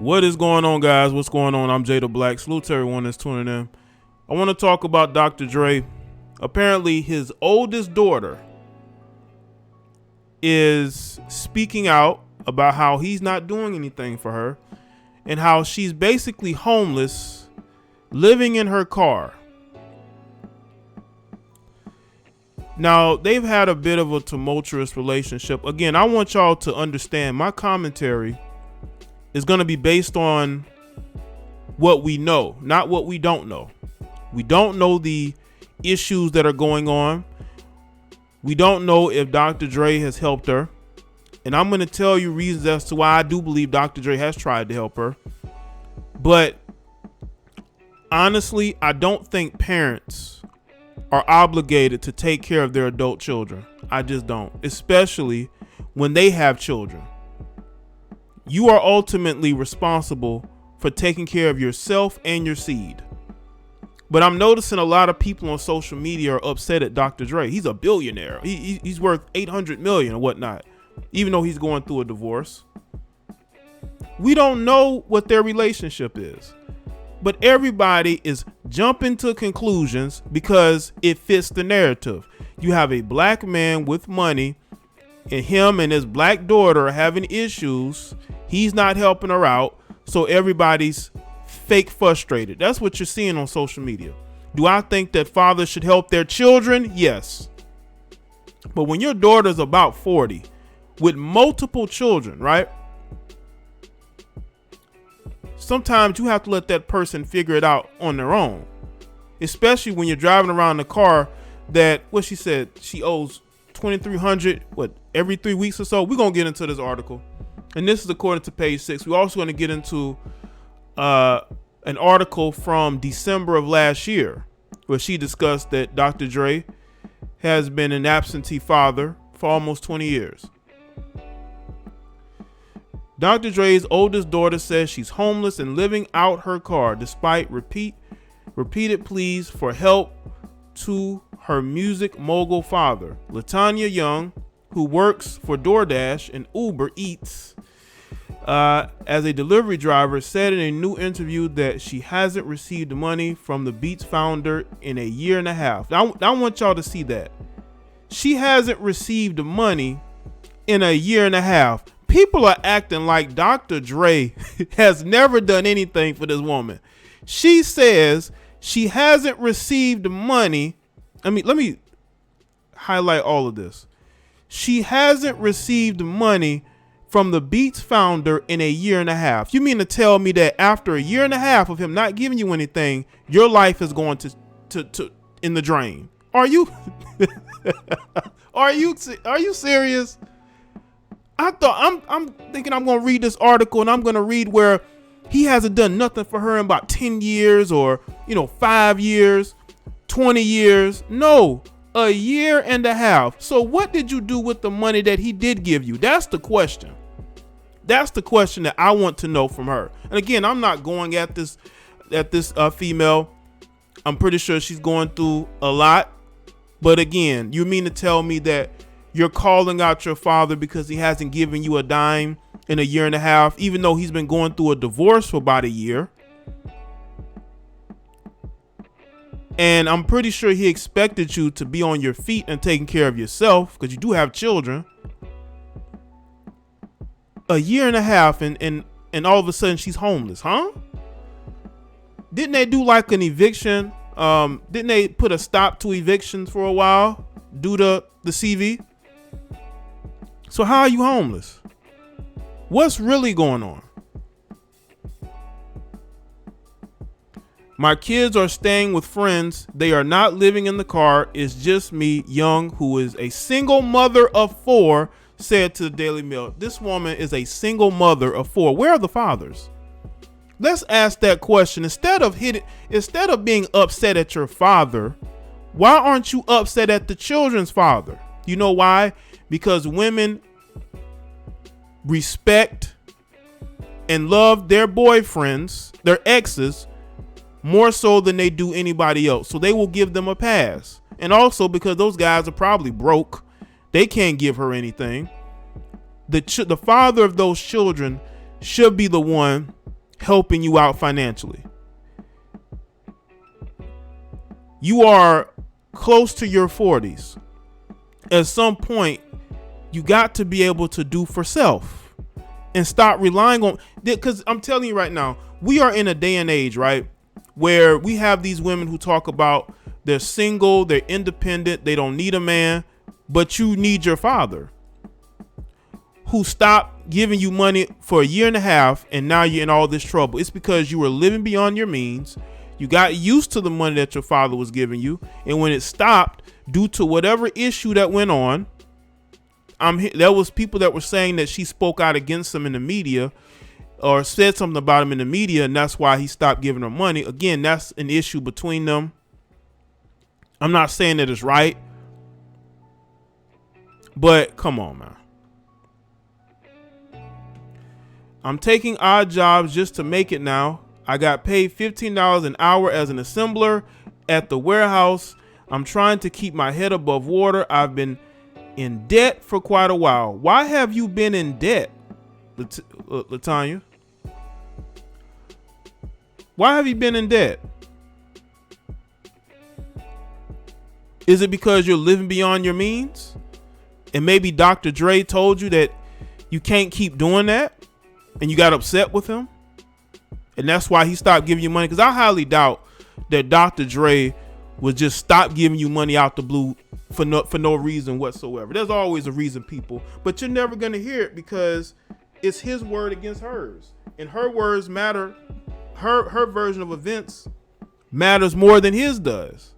What is going on, guys? What's going on? I'm Jaye the Black. Salute to everyone that's tuning in. I want to talk about Dr. Dre. Apparently, his oldest daughter is speaking out about how he's not doing anything for her and how she's basically homeless, living in her car. Now, they've had a bit of a tumultuous relationship. Again, I want y'all to understand my commentary is going to be based on what we know, not what we don't know. We don't know the issues that are going on. We don't know if Dr. Dre has helped her. And I'm going to tell you reasons as to why I do believe Dr. Dre has tried to help her. But honestly, I don't think parents are obligated to take care of their adult children. I just don't, especially when they have children. You are ultimately responsible for taking care of yourself and your seed. But I'm noticing a lot of people on social media are upset at Dr. Dre. He's a billionaire. He's worth 800 million or whatnot, even though he's going through a divorce. We don't know what their relationship is, but everybody is jumping to conclusions because it fits the narrative. You have a black man with money, and him and his black daughter are having issues. He's not helping her out, so everybody's fake frustrated. That's what you're seeing on social media. Do I think that fathers should help their children? Yes. But when your daughter's about 40 with multiple children, right? Sometimes you have to let that person figure it out on their own, especially when you're driving around the car that, what she said, she owes $2,300 every 3 weeks or so. We're gonna get into this article, and this is according to page 6. We're also going to get into an article from December of last year where she discussed that Dr. Dre has been an absentee father for almost 20 years. Dr. Dre's oldest daughter says she's homeless and living out her car despite repeated pleas for help to her music mogul father. LaTanya Young, who works for DoorDash and Uber Eats as a delivery driver, said in a new interview that she hasn't received money from the Beats founder in a year and a half. Now, I want y'all to see that. She hasn't received money in a year and a half. People are acting like Dr. Dre has never done anything for this woman. She says she hasn't received money. Let me highlight all of this. She hasn't received money from the Beats founder in a year and a half. You mean to tell me that after a year and a half of him not giving you anything, your life is going to in the drain? Are you are you serious? I'm thinking I'm going to read this article and I'm going to read where he hasn't done nothing for her in about 10 years or, 5 years, 20 years. No, a year and a half. So what did you do with the money that he did give you? That's the question. That's the question that I want to know from her. And again, I'm not going at this female. I'm pretty sure she's going through a lot. But again, you mean to tell me that you're calling out your father because he hasn't given you a dime in a year and a half, even though he's been going through a divorce for about a year? And I'm pretty sure he expected you to be on your feet and taking care of yourself because you do have children. A year and a half and all of a sudden she's homeless, huh? Didn't they do like an eviction? Didn't they put a stop to evictions for a while due to the CV? So how are you homeless? What's really going on? My kids are staying with friends. They are not living in the car. It's just me, Young, who is a single mother of 4, said to the Daily Mail. This woman is a single mother of 4. Where are the fathers? Let's ask that question. Instead of being upset at your father, why aren't you upset at the children's father? You know why? Because women respect and love their boyfriends, their exes, more so than they do anybody else. So they will give them a pass. And also because those guys are probably broke. They can't give her anything. The father of those children should be the one helping you out financially. You are close to your 40s. At some point, you got to be able to do for self and stop relying on, because I'm telling you right now, we are in a day and age, right, where we have these women who talk about they're single, they're independent, they don't need a man, but you need your father, who stopped giving you money for a year and a half, and now you're in all this trouble. It's because you were living beyond your means. You got used to the money that your father was giving you, and when it stopped due to whatever issue that went on, there was people that were saying that she spoke out against him in the media or said something about him in the media, and that's why he stopped giving her money. Again, that's an issue between them. I'm not saying that it's right, but come on, man. I'm taking odd jobs just to make it now. I got paid $15 an hour as an assembler at the warehouse. I'm trying to keep my head above water. I've been in debt for quite a while. Why have you been in debt, LaTanya? Why have you been in debt? Is it because you're living beyond your means? And maybe Dr. Dre told you that you can't keep doing that, and you got upset with him, and that's why he stopped giving you money? Because I highly doubt that Dr. Dre would just stop giving you money out the blue for no reason whatsoever. There's always a reason, people, but you're never going to hear it because it's his word against hers, and her words matter. Her version of events matters more than his does.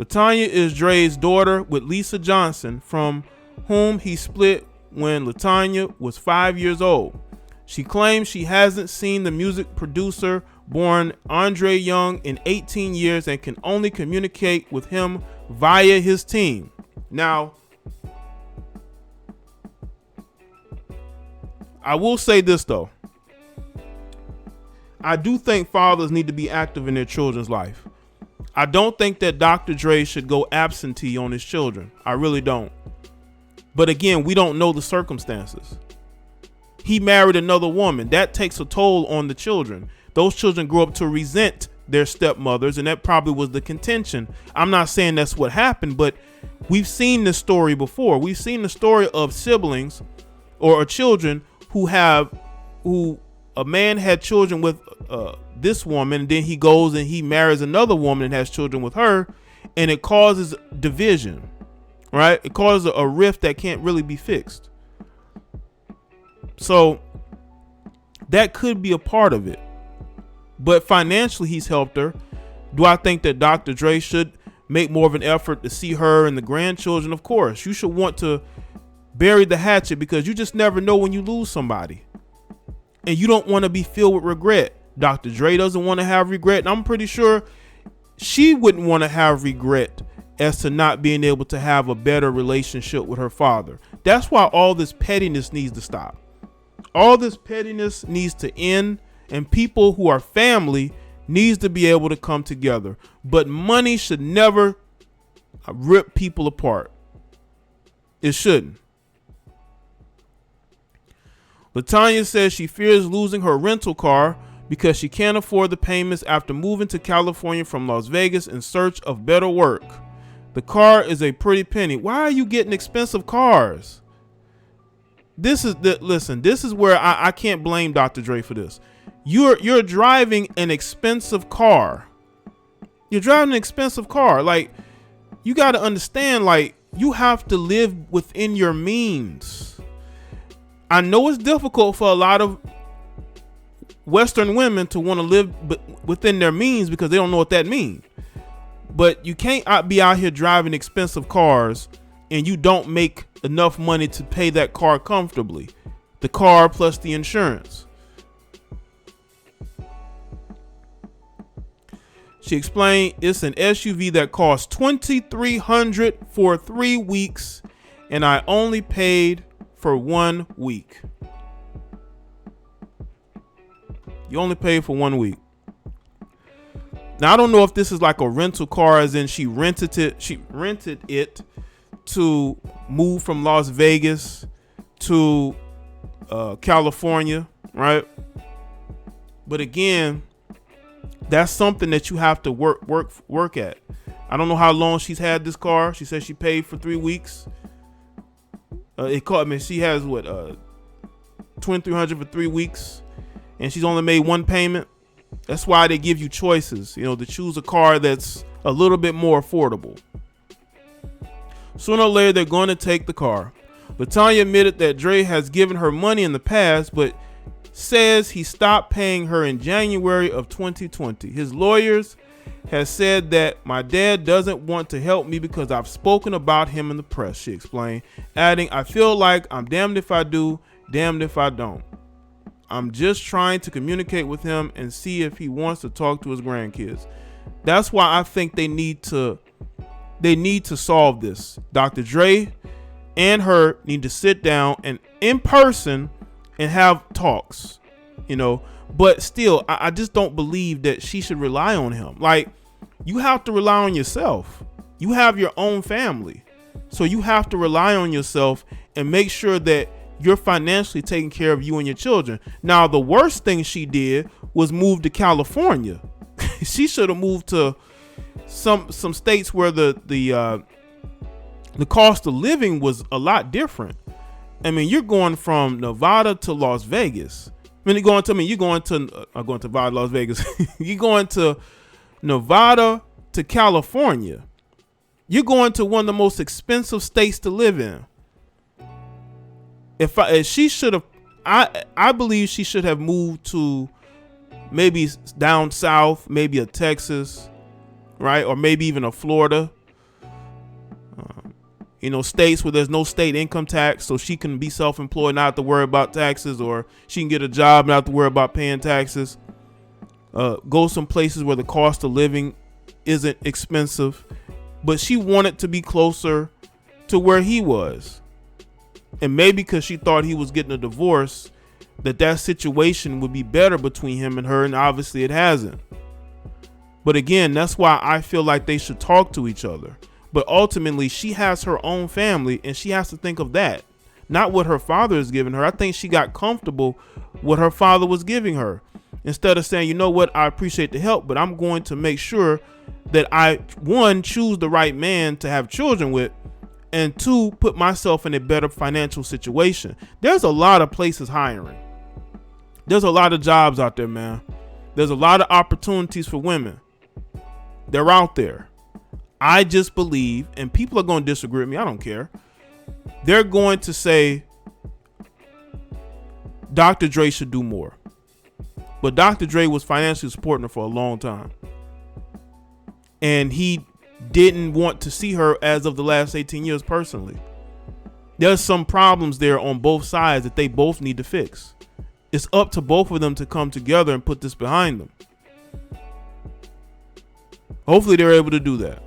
LaTanya is Dre's daughter with Lisa Johnson, from whom he split when LaTanya was 5 years old. She claims she hasn't seen the music producer born Andre Young in 18 years and can only communicate with him via his team. Now, I will say this though. I do think fathers need to be active in their children's life. I don't think that Dr. Dre should go absentee on his children. I really don't. But again, we don't know the circumstances. He married another woman. That takes a toll on the children. Those children grow up to resent their stepmothers, and that probably was the contention. I'm not saying that's what happened, but we've seen this story before. We've seen the story of siblings or children who a man had children with this woman, and then he goes and he marries another woman and has children with her, and it causes division, right? It causes a rift that can't really be fixed. So that could be a part of it. But financially, he's helped her. Do I think that Dr. Dre should make more of an effort to see her and the grandchildren? Of course. You should want to bury the hatchet, because you just never know when you lose somebody. And you don't want to be filled with regret. Dr. Dre doesn't want to have regret. And I'm pretty sure she wouldn't want to have regret as to not being able to have a better relationship with her father. That's why all this pettiness needs to stop. All this pettiness needs to end, and people who are family needs to be able to come together. But money should never rip people apart. It shouldn't. LaTanya says she fears losing her rental car because she can't afford the payments after moving to California from Las Vegas in search of better work. The car is a pretty penny. Why are you getting expensive cars? Listen, this is where I can't blame Dr. Dre for this. You're driving an expensive car. You're driving an expensive car. Like, you got to understand, like, you have to live within your means. I know it's difficult for a lot of Western women to want to live within their means because they don't know what that means. But you can't be out here driving expensive cars and you don't make enough money to pay that car comfortably. The car plus the insurance. She explained it's an SUV that cost $2,300 for 3 weeks, and I only paid for 1 week. You only paid for 1 week. Now, I don't know if this is like a rental car, as in she rented it to move from Las Vegas to California, right? But again, that's something that you have to work at. I don't know how long she's had this car. She said she paid for 3 weeks. She has what, $2,300 for 3 weeks, and she's only made one payment. That's why they give you choices, to choose a car that's a little bit more affordable. Sooner or later, they're going to take the car. LaTanya admitted that Dre has given her money in the past, but says he stopped paying her in January of 2020. His lawyers has said that my dad doesn't want to help me because I've spoken about him in the press, she explained, adding, I feel like I'm damned if I do, damned if I don't. I'm just trying to communicate with him and see if he wants to talk to his grandkids. That's why I think they need to solve this. Dr. Dre and her need to sit down and in person and have talks, but still, I just don't believe that she should rely on him. Like, you have to rely on yourself. You have your own family. So you have to rely on yourself and make sure that you're financially taking care of you and your children. Now, the worst thing she did was move to California. She should have moved to some states where the cost of living was a lot different. I mean, you're going from Nevada to Las Vegas. You're going to Nevada, Las Vegas. You're going to Nevada to California. You're going to one of the most expensive states to live in. I believe she should have moved to maybe down south, maybe a Texas, right? Or maybe even a Florida. States where there's no state income tax, so she can be self-employed, not have to worry about taxes, or she can get a job, not have to worry about paying taxes. Go some places where the cost of living isn't expensive, but she wanted to be closer to where he was. And maybe because she thought he was getting a divorce, that situation would be better between him and her, and obviously it hasn't. But again, that's why I feel like they should talk to each other. But ultimately, she has her own family, and she has to think of that, not what her father is giving her. I think she got comfortable what her father was giving her, instead of saying, you know what, I appreciate the help, but I'm going to make sure that I, one, choose the right man to have children with, and two, put myself in a better financial situation. There's a lot of places hiring. There's a lot of jobs out there, man. There's a lot of opportunities for women. They're out there. I just believe, and people are going to disagree with me, I don't care. They're going to say Dr. Dre should do more. But Dr. Dre was financially supporting her for a long time. And he didn't want to see her as of the last 18 years personally. There's some problems there on both sides that they both need to fix. It's up to both of them to come together and put this behind them. Hopefully they're able to do that.